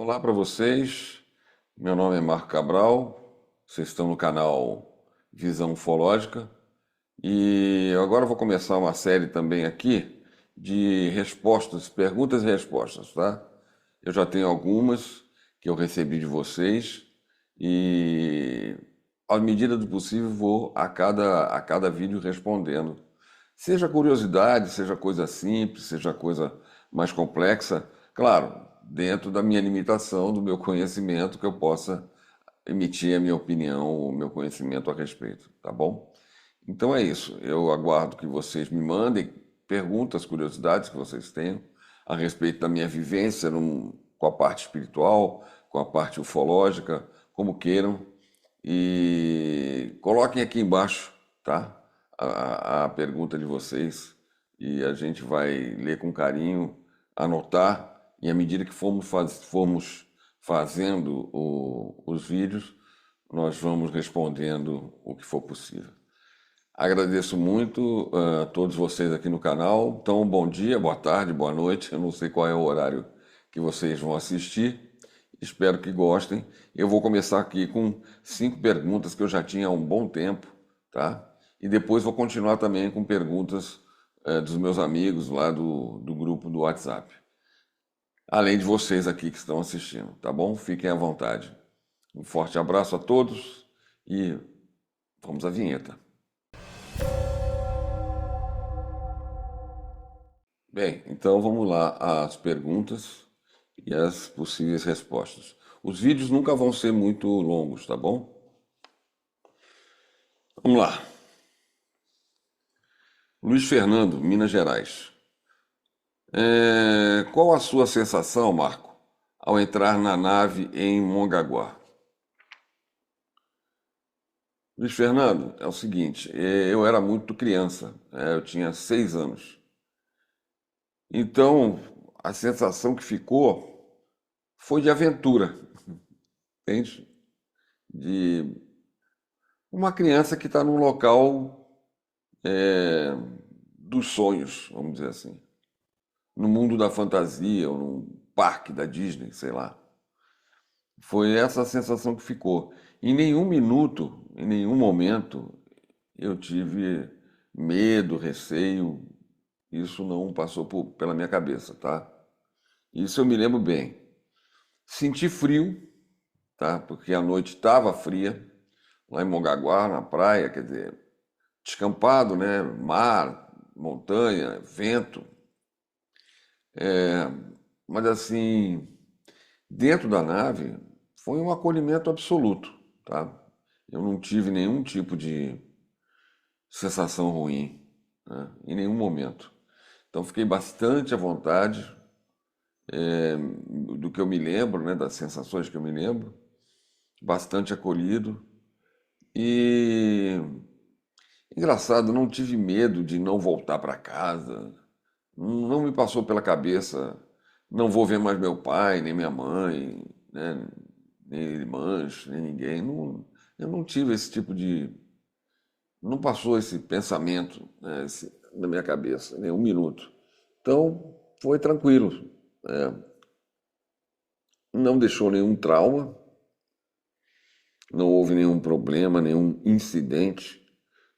Olá para vocês, meu nome é Marco Cabral, vocês estão no canal Visão Ufológica e agora eu vou começar uma série também aqui de respostas, perguntas e respostas, tá? Eu já tenho algumas que eu recebi de vocês e, à medida do possível, vou a cada vídeo respondendo. Seja curiosidade, seja coisa simples, seja coisa mais complexa, claro, dentro da minha limitação, do meu conhecimento, que eu possa emitir a minha opinião, o meu conhecimento a respeito, tá bom? Então é isso. Eu aguardo que vocês me mandem perguntas, curiosidades que vocês tenham a respeito da minha vivência com a parte espiritual, com a parte ufológica, como queiram. E coloquem aqui embaixo, tá? A pergunta de vocês e a gente vai ler com carinho, anotar e à medida que formos fazendo os vídeos, nós vamos respondendo o que for possível. Agradeço muito a todos vocês aqui no canal. Então, bom dia, boa tarde, boa noite. Eu não sei qual é o horário que vocês vão assistir. Espero que gostem. Eu vou começar aqui com 5 perguntas que eu já tinha há um bom tempo, tá? E depois vou continuar também com perguntas dos meus amigos lá do grupo do WhatsApp. Além de vocês aqui que estão assistindo, tá bom? Fiquem à vontade. Um forte abraço a todos e vamos à vinheta. Bem, então vamos lá às perguntas e as possíveis respostas. Os vídeos nunca vão ser muito longos, tá bom? Vamos lá. Luiz Fernando, Minas Gerais. Qual a sua sensação, Marco, ao entrar na nave em Mongaguá? Luiz Fernando, é o seguinte, eu era muito criança, eu tinha 6 anos. Então, a sensação que ficou foi de aventura, entende? De uma criança que está num local dos sonhos, vamos dizer assim. No mundo da fantasia, ou num parque da Disney, sei lá. Foi essa a sensação que ficou. Em nenhum minuto, em nenhum momento, eu tive medo, receio. Isso não passou pela minha cabeça, tá? Isso eu me lembro bem. Senti frio, tá? Porque a noite estava fria, lá em Mongaguá, na praia, quer dizer, descampado, né? Mar, montanha, vento. Mas assim, dentro da nave foi um acolhimento absoluto, tá? Eu não tive nenhum tipo de sensação ruim, né? Em nenhum momento. Então fiquei bastante à vontade do que eu me lembro, né? Das sensações que eu me lembro, bastante acolhido e engraçado, não tive medo de não voltar para casa. Não me passou pela cabeça, não vou ver mais meu pai, nem minha mãe, né? Nem irmãs, nem ninguém. Eu não tive esse tipo de. Não passou esse pensamento, né, na minha cabeça, nem um minuto. Então, foi tranquilo. Não deixou nenhum trauma, não houve nenhum problema, nenhum incidente,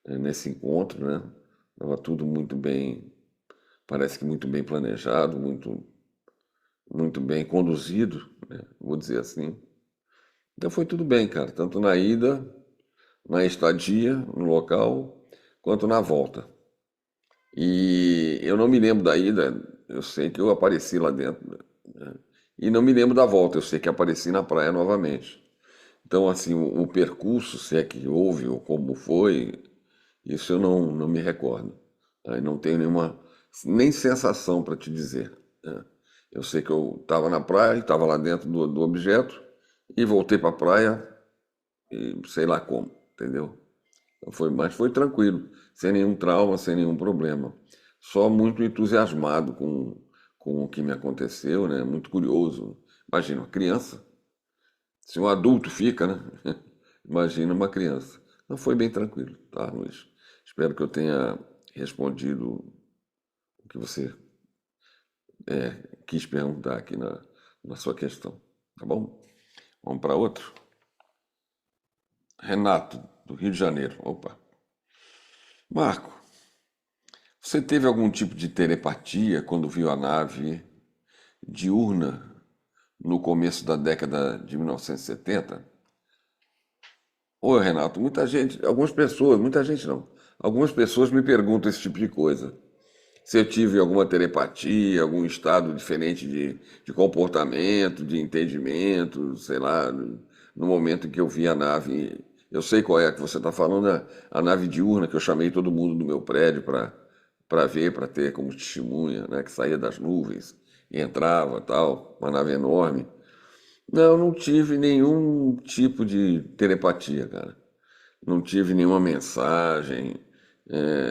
nesse encontro, né? Estava tudo muito bem, parece que muito bem planejado, muito bem conduzido, né? Vou dizer assim. Então foi tudo bem, cara, tanto na ida, na estadia no local, quanto na volta. E eu não me lembro da ida, eu sei que eu apareci lá dentro, né? E não me lembro da volta, eu sei que apareci na praia novamente. Então, assim, o percurso, se é que houve ou como foi, isso eu não me recordo. Aí não tenho nenhuma, nem sensação para te dizer, né? Eu sei que eu estava na praia, estava lá dentro do objeto e voltei para a praia e sei lá como, entendeu? Então mas foi tranquilo, sem nenhum trauma, sem nenhum problema. Só muito entusiasmado com o que me aconteceu, né? Muito curioso. Imagina, uma criança, se um adulto fica, né? Imagina uma criança. Não foi bem tranquilo, tá, Luiz? Espero que eu tenha respondido o que você quis perguntar aqui na sua questão. tá bom? Vamos para outro. Renato, do Rio de Janeiro. Opa. Marco, você teve algum tipo de telepatia quando viu a nave diurna no começo da década de 1970? Oi, Renato, muita gente, algumas pessoas, muita gente não, algumas pessoas me perguntam esse tipo de coisa. Se eu tive alguma telepatia, algum estado diferente de comportamento, de entendimento, sei lá, no momento em que eu vi a nave. Eu sei qual é a que você está falando, a nave diurna, que eu chamei todo mundo do meu prédio para ver, para ter como testemunha, né, que saía das nuvens e entrava, tal, uma nave enorme. Não, não tive nenhum tipo de telepatia, cara. Não tive nenhuma mensagem.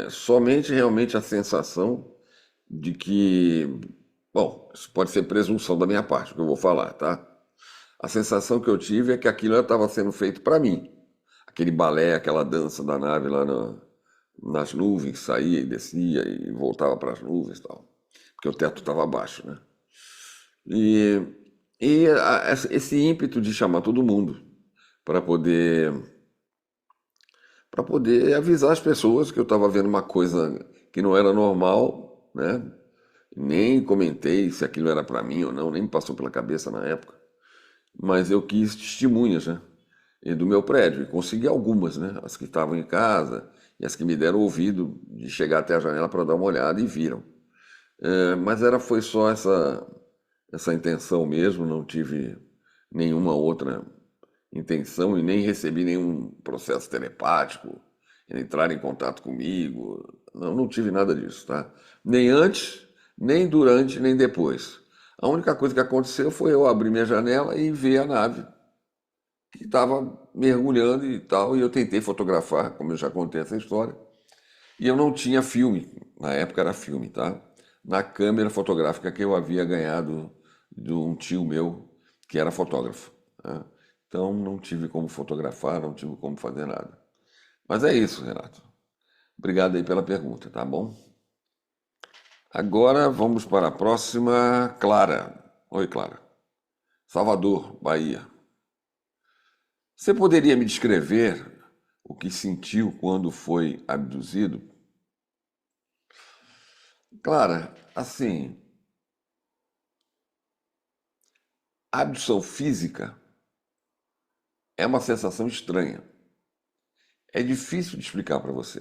Somente realmente a sensação de que, bom, isso pode ser presunção da minha parte, o que eu vou falar, tá? A sensação que eu tive é que aquilo estava sendo feito para mim. Aquele balé, aquela dança da nave lá nas nuvens, saía e descia e voltava para as nuvens e tal. Porque o teto estava baixo, né? E, esse ímpeto de chamar todo mundo para poder para poder avisar as pessoas que eu estava vendo uma coisa que não era normal, né? Nem comentei se aquilo era para mim ou não, nem me passou pela cabeça na época. Mas eu quis testemunhas, né? E do meu prédio, e consegui algumas, né? As que estavam em casa e as que me deram ouvido de chegar até a janela para dar uma olhada e viram. Mas foi só essa intenção mesmo, não tive nenhuma outra intenção e nem recebi nenhum processo telepático, entrar em contato comigo. Não, não tive nada disso, tá? Nem antes, nem durante, nem depois. A única coisa que aconteceu foi eu abrir minha janela e ver a nave que estava mergulhando e tal, e eu tentei fotografar, como eu já contei essa história, e eu não tinha filme, na época era filme, tá? Na câmera fotográfica que eu havia ganhado de um tio meu que era fotógrafo, né? Então não tive como fotografar, não tive como fazer nada. Mas é isso, Renato. Obrigado aí pela pergunta, tá bom? Agora vamos para a próxima, Clara. Oi, Clara. Salvador, Bahia. Você poderia me descrever o que sentiu quando foi abduzido? Clara, assim, a abdução física é uma sensação estranha. É difícil de explicar para você,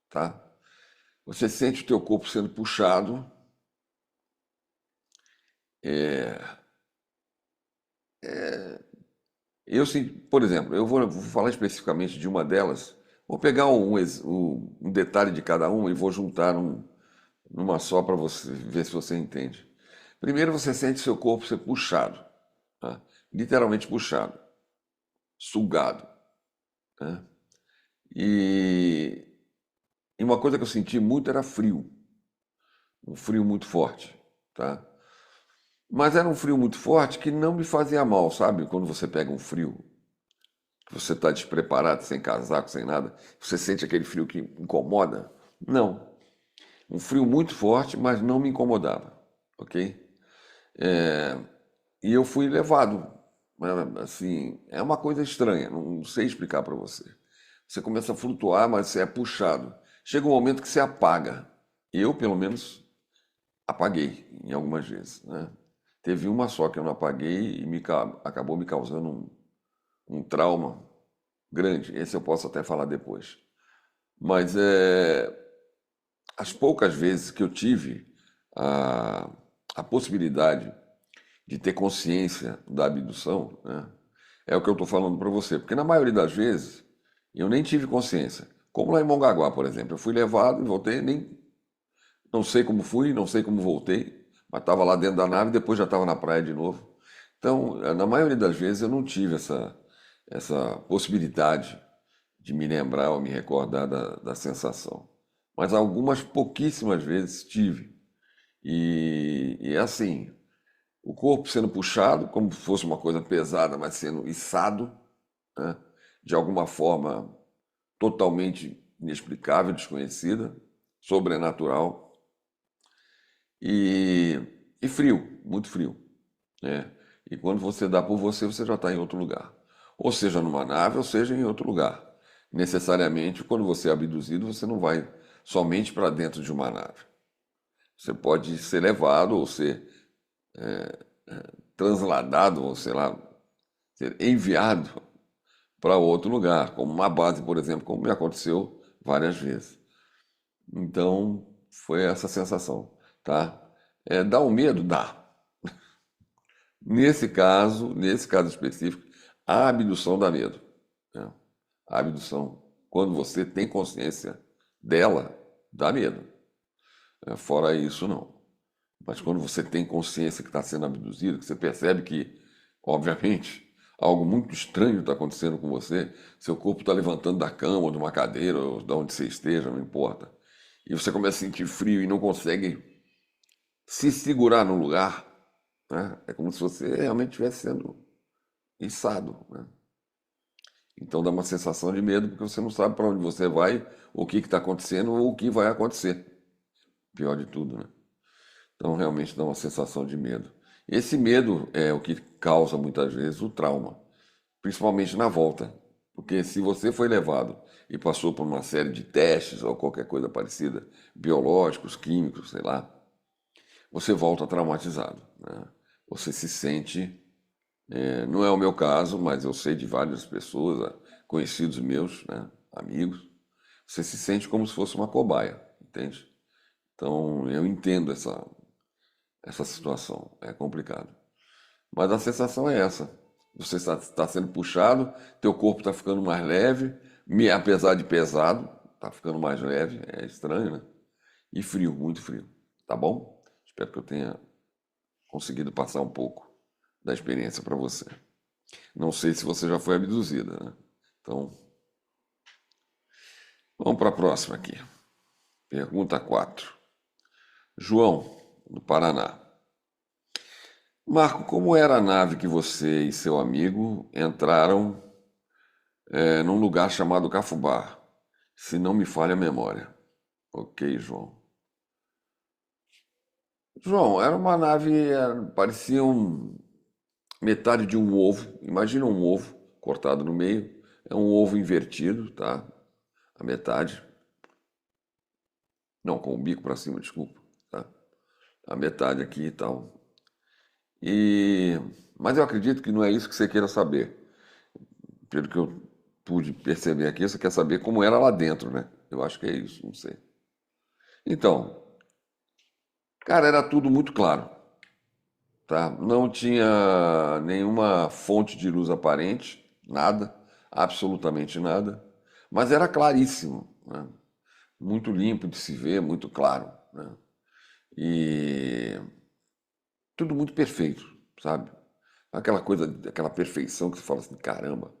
tá? Você sente o teu corpo sendo puxado. é, Eu, por exemplo, eu vou falar especificamente de uma delas. Vou pegar um detalhe de cada uma e vou juntar numa só para você ver se você entende. Primeiro, você sente seu corpo ser puxado, tá? Literalmente puxado, sugado, né? E, e uma coisa que eu senti muito era frio, um frio muito forte, tá? Mas era um frio muito forte que não me fazia mal, sabe? Quando você pega um frio, que você está despreparado, sem casaco, sem nada, você sente aquele frio que incomoda? Não. Um frio muito forte, mas não me incomodava, ok? É, E eu fui levado, né, assim, é uma coisa estranha, não sei explicar para você. Você começa a flutuar, mas você é puxado. Chega um momento que você apaga. Eu, pelo menos, apaguei em algumas vezes, né? Teve uma só que eu não apaguei e acabou me causando um trauma grande. Esse eu posso até falar depois. Mas as poucas vezes que eu tive a, a possibilidade de ter consciência da abdução, né, é o que eu estou falando para você. Porque na maioria das vezes eu nem tive consciência. Como lá em Mongaguá, por exemplo. Eu fui levado e voltei, nem não sei como fui, não sei como voltei, mas estava lá dentro da nave e depois já estava na praia de novo. Então, na maioria das vezes eu não tive essa possibilidade de me lembrar ou me recordar da sensação. Mas algumas pouquíssimas vezes tive. E é assim, o corpo sendo puxado, como se fosse uma coisa pesada, mas sendo içado, né, de alguma forma totalmente inexplicável, desconhecida, sobrenatural, e, e frio, muito frio, né? E quando você dá por você, você já está em outro lugar. Ou seja, numa nave, ou seja, em outro lugar. Necessariamente, quando você é abduzido, você não vai somente para dentro de uma nave. Você pode ser levado ou ser transladado, ou sei lá, ser enviado para outro lugar, como uma base, por exemplo, como me aconteceu várias vezes. Então, foi essa sensação, tá? Dá um medo? Dá. Nesse caso específico, a abdução dá medo, né? A abdução, quando você tem consciência dela, dá medo. Fora isso, não. Mas quando você tem consciência que está sendo abduzido, que você percebe que, obviamente, algo muito estranho está acontecendo com você, seu corpo está levantando da cama, ou de uma cadeira, ou de onde você esteja, não importa. E você começa a sentir frio e não consegue se segurar no lugar, né? É como se você realmente estivesse sendo içado, né? Então dá uma sensação de medo porque você não sabe para onde você vai, o que está acontecendo ou o que vai acontecer. Pior de tudo, né? Então realmente dá uma sensação de medo. Esse medo é o que causa muitas vezes o trauma, principalmente na volta. Porque se você foi levado e passou por uma série de testes ou qualquer coisa parecida, biológicos, químicos, sei lá, você volta traumatizado, né? Você se sente, não é o meu caso, mas eu sei de várias pessoas, conhecidos meus, né, amigos, você se sente como se fosse uma cobaia, entende? Então eu entendo essa situação, é complicado. Mas a sensação é essa, você está sendo puxado, teu corpo está ficando mais leve, apesar de pesado, está ficando mais leve, é estranho, né? E frio, muito frio, tá bom? Espero que eu tenha conseguido passar um pouco da experiência para você. Não sei se você já foi abduzida, né? Então, vamos para a próxima aqui. Pergunta 4. João, do Paraná. Marco, como era a nave que você e seu amigo entraram num lugar chamado Cafubá? Se não me falha a memória. Ok, João. João, era uma nave, parecia metade de um ovo. Imagina um ovo cortado no meio. É um ovo invertido, tá? A metade. Não, com o bico para cima, desculpa. Tá? A metade aqui e tal. Mas eu acredito que não é isso que você queira saber. Pelo que eu pude perceber aqui, você quer saber como era lá dentro, né? Eu acho que é isso, não sei. Então, cara, era tudo muito claro, tá? Não tinha nenhuma fonte de luz aparente, nada, absolutamente nada, mas era claríssimo, né? Muito limpo de se ver, muito claro, né? E tudo muito perfeito, sabe? Aquela coisa, aquela perfeição que você fala assim, caramba.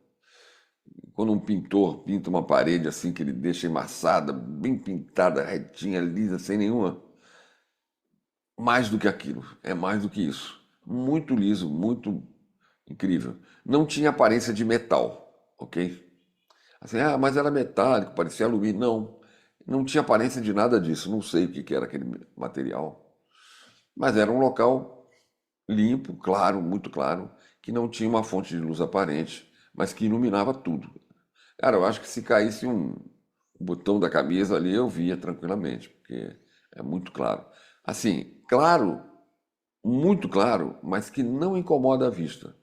Quando um pintor pinta uma parede assim, que ele deixa embaçada, bem pintada, retinha, lisa, sem nenhuma. Mais do que aquilo, é mais do que isso. Muito liso, muito incrível. Não tinha aparência de metal, ok? Assim, mas era metálico, parecia alumínio. Não, não tinha aparência de nada disso. Não sei o que era aquele material. Mas era um local limpo, claro, muito claro, que não tinha uma fonte de luz aparente, mas que iluminava tudo. Cara, eu acho que se caísse um botão da camisa ali, eu via tranquilamente, porque é muito claro. Assim, claro, muito claro, mas que não incomoda a vista.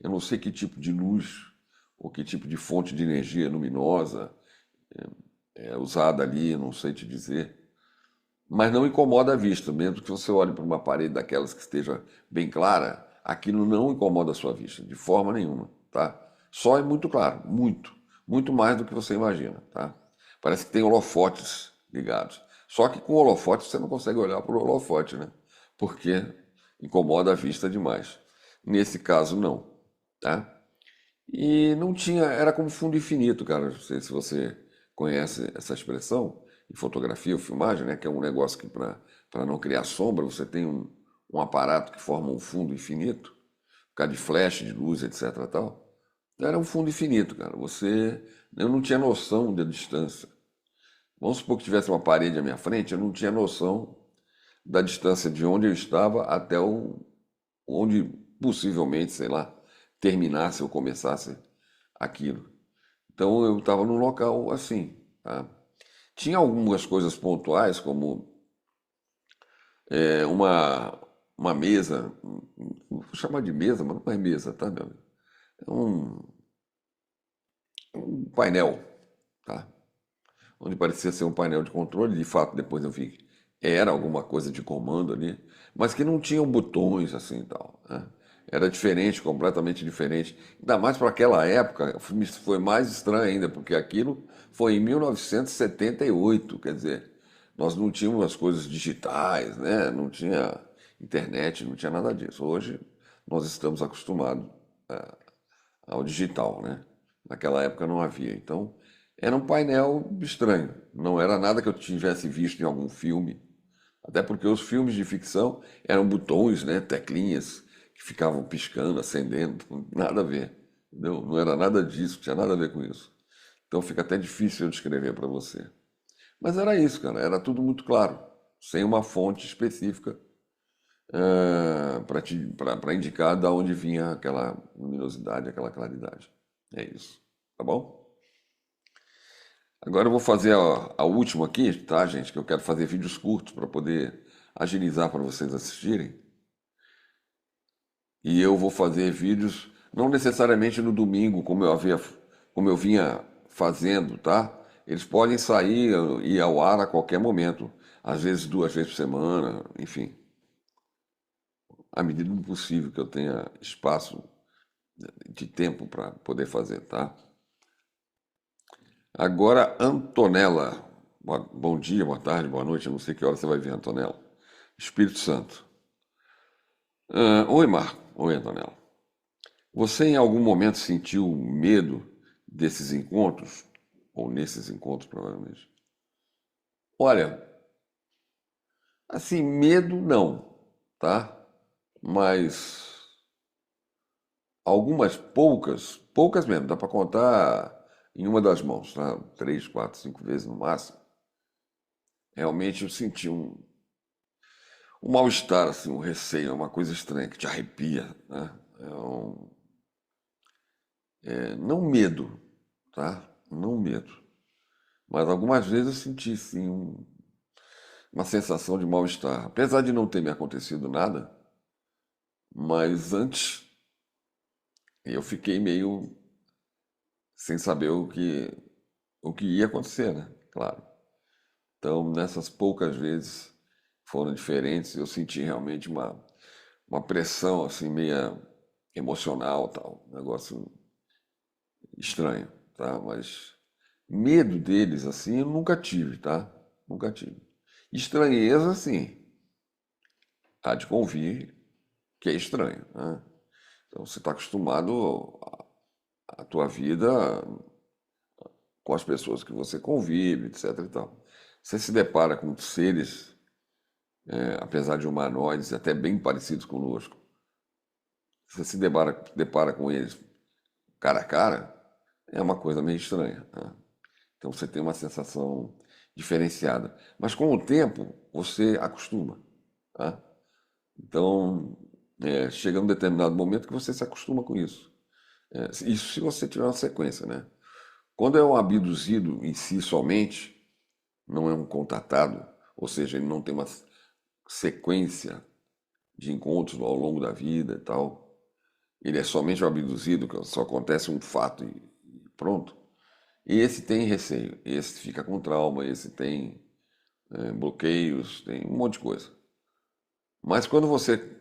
Eu não sei que tipo de luz ou que tipo de fonte de energia luminosa é usada ali, não sei te dizer. Mas não incomoda a vista, mesmo que você olhe para uma parede daquelas que esteja bem clara, aquilo não incomoda a sua vista, de forma nenhuma, tá? Só é muito claro, muito, muito mais do que você imagina, tá? Parece que tem holofotes ligados. Só que com holofote você não consegue olhar para o holofote, né? Porque incomoda a vista demais. Nesse caso, não, tá? E não tinha, era como fundo infinito, cara. Não sei se você conhece essa expressão em fotografia ou filmagem, né? Que é um negócio que para não criar sombra, você tem um aparato que forma um fundo infinito, por causa de flash, de luz, etc. Tal. Era um fundo infinito, cara. Eu não tinha noção da distância. Vamos supor que tivesse uma parede à minha frente, eu não tinha noção da distância de onde eu estava até onde possivelmente, sei lá, terminasse ou começasse aquilo. Então eu estava num local assim, tá? Tinha algumas coisas pontuais, como uma mesa, vou chamar de mesa, mas não é mesa, tá, meu amigo? É um painel, tá? Onde parecia ser um painel de controle, de fato depois eu vi que era alguma coisa de comando ali, mas que não tinham botões assim e tal, né? Era diferente, completamente diferente. Ainda mais para aquela época, foi mais estranho ainda, porque aquilo foi em 1978, quer dizer, nós não tínhamos as coisas digitais, né? Não tinha internet, não tinha nada disso. Hoje nós estamos acostumados ao digital, né? Naquela época não havia. Então, era um painel estranho. Não era nada que eu tivesse visto em algum filme. Até porque os filmes de ficção eram botões, né? Teclinhas que ficavam piscando, acendendo. Nada a ver. Entendeu? Não era nada disso, tinha nada a ver com isso. Então fica até difícil eu descrever para você. Mas era isso, cara. Era tudo muito claro. Sem uma fonte específica para indicar de onde vinha aquela luminosidade, aquela claridade. É isso. Tá bom? Agora eu vou fazer a última aqui, tá, gente? Que eu quero fazer vídeos curtos para poder agilizar para vocês assistirem. E eu vou fazer vídeos não necessariamente no domingo, como eu vinha fazendo, tá? Eles podem sair e ir ao ar a qualquer momento, às vezes 2 vezes por semana, enfim, à medida do possível que eu tenha espaço de tempo para poder fazer, tá? Agora, Antonella. Bom dia, boa tarde, boa noite. Eu não sei que hora você vai ver, Antonella. Espírito Santo. Oi, Marco. Oi, Antonella. Você em algum momento sentiu medo desses encontros? Ou nesses encontros, provavelmente? Olha, assim, medo não, tá? Mas algumas poucas mesmo, dá para contar em uma das mãos, tá? 3, 4, 5 vezes no máximo. Realmente eu senti um mal-estar, assim, um receio, é uma coisa estranha que te arrepia, né? Não medo, tá? Não medo. Mas algumas vezes eu senti, sim, uma sensação de mal-estar. Apesar de não ter me acontecido nada, mas antes eu fiquei meio sem saber o que ia acontecer, né? Claro. Então, nessas poucas vezes foram diferentes, eu senti realmente uma pressão, assim, meia emocional, tal. Um negócio estranho, tá? Mas medo deles, assim, eu nunca tive, tá? Nunca tive. Estranheza, sim, há de convir que é estranho, né? Então você está acostumado a tua vida com as pessoas que você convive, etc e tal. Você se depara com seres, apesar de humanoides, até bem parecidos conosco. Você se depara com eles cara a cara, é uma coisa meio estranha, né? Então você tem uma sensação diferenciada. Mas com o tempo, você acostuma, tá? Então, chega um determinado momento que você se acostuma com isso. Isso se você tiver uma sequência, né? Quando é um abduzido em si somente, não é um contatado, ou seja, ele não tem uma sequência de encontros ao longo da vida e tal, ele é somente um abduzido, que só acontece um fato e pronto. E esse tem receio, esse fica com trauma, esse tem bloqueios, tem um monte de coisa. Mas quando você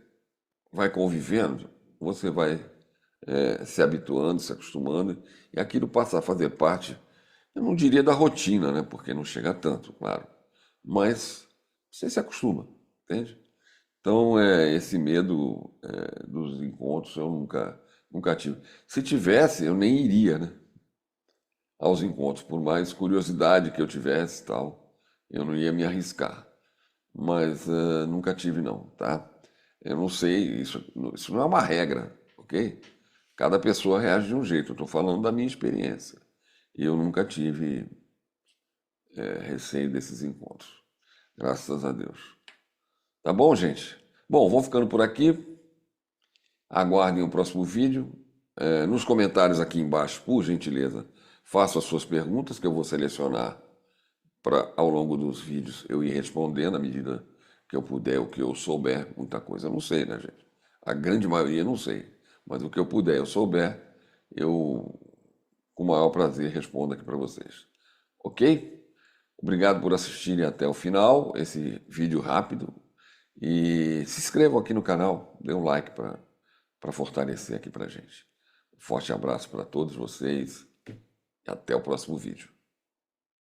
vai convivendo, você vai se habituando, se acostumando, e aquilo passa a fazer parte, eu não diria da rotina, né? Porque não chega a tanto, claro. Mas você se acostuma, entende? Então, esse medo dos encontros eu nunca tive. Se tivesse, eu nem iria, né, aos encontros, por mais curiosidade que eu tivesse e tal, eu não ia me arriscar. Mas nunca tive não, tá? Eu não sei, isso não é uma regra, ok? Cada pessoa reage de um jeito. Eu estou falando da minha experiência. E eu nunca tive receio desses encontros. Graças a Deus. Tá bom, gente? Bom, vou ficando por aqui. Aguardem o próximo vídeo. Nos comentários aqui embaixo, por gentileza, façam as suas perguntas que eu vou selecionar para, ao longo dos vídeos, eu ir respondendo à medida que eu puder, o que eu souber. Muita coisa eu não sei, né, gente? A grande maioria eu não sei. Mas o que eu puder, eu souber, eu, com o maior prazer, respondo aqui para vocês. Ok? Obrigado por assistirem até o final, esse vídeo rápido. E se inscrevam aqui no canal, dê um like para fortalecer aqui para gente. Um forte abraço para todos vocês e até o próximo vídeo.